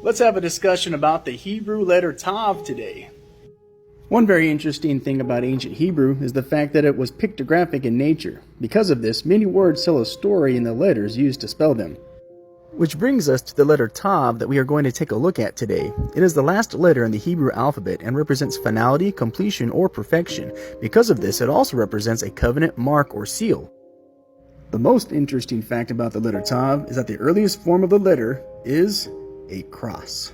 Let's have a discussion about the Hebrew letter Tav today. One very interesting thing about ancient Hebrew is the fact that it was pictographic in nature. Because of this, many words tell a story in the letters used to spell them. Which brings us to the letter Tav that we are going to take a look at today. It is the last letter in the Hebrew alphabet and represents finality, completion, or perfection. Because of this, it also represents a covenant, mark, or seal. The most interesting fact about the letter Tav is that the earliest form of the letter is a cross.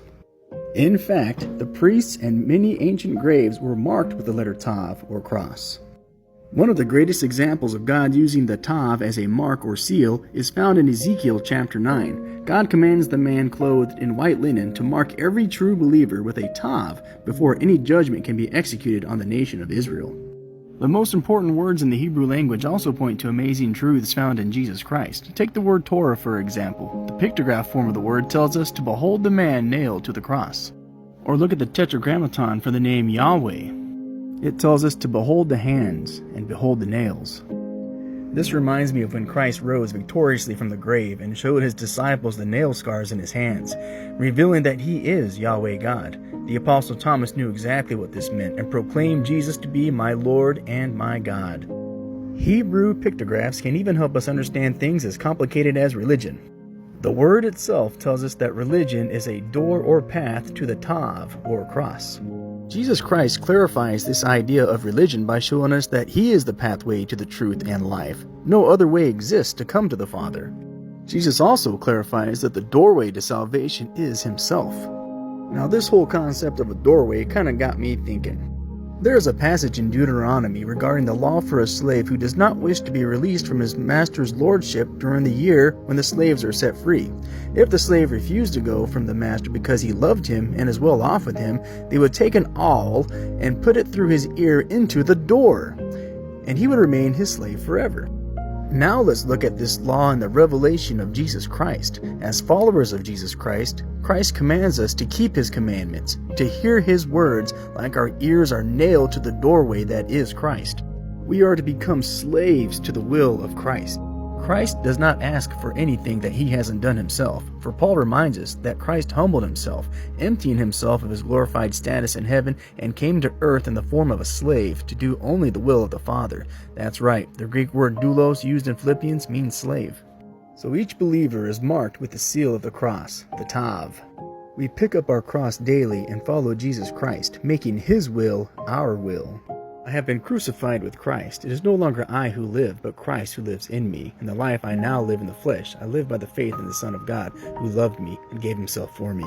In fact, the priests and many ancient graves were marked with the letter Tav or cross. One of the greatest examples of God using the Tav as a mark or seal is found in Ezekiel chapter 9. God commands the man clothed in white linen to mark every true believer with a Tav before any judgment can be executed on the nation of Israel. The most important words in the Hebrew language also point to amazing truths found in Jesus Christ. Take the word Torah, for example. The pictograph form of the word tells us to behold the man nailed to the cross. Or look at the tetragrammaton for the name Yahweh. It tells us to behold the hands and behold the nails. This reminds me of when Christ rose victoriously from the grave and showed his disciples the nail scars in his hands, revealing that he is Yahweh God. The Apostle Thomas knew exactly what this meant and proclaimed Jesus to be my Lord and my God. Hebrew pictographs can even help us understand things as complicated as religion. The word itself tells us that religion is a door or path to the Tav or cross. Jesus Christ clarifies this idea of religion by showing us that he is the pathway to the truth and life. No other way exists to come to the Father. Jesus also clarifies that the doorway to salvation is himself. Now this whole concept of a doorway kind of got me thinking. There is a passage in Deuteronomy regarding the law for a slave who does not wish to be released from his master's lordship during the year when the slaves are set free. If the slave refused to go from the master because he loved him and is well off with him, they would take an awl and put it through his ear into the door, and he would remain his slave forever. Now let's look at this law in the revelation of Jesus Christ. As followers of Jesus Christ, Christ commands us to keep his commandments, to hear his words like our ears are nailed to the doorway that is Christ. We are to become slaves to the will of Christ. Christ does not ask for anything that he hasn't done himself, for Paul reminds us that Christ humbled himself, emptying himself of his glorified status in heaven, and came to earth in the form of a slave to do only the will of the Father. That's right, the Greek word doulos used in Philippians means slave. So each believer is marked with the seal of the cross, the Tav. We pick up our cross daily and follow Jesus Christ, making his will our will. I have been crucified with Christ. It is no longer I who live, but Christ who lives in me. And the life I now live in the flesh, I live by the faith in the Son of God, who loved me and gave himself for me.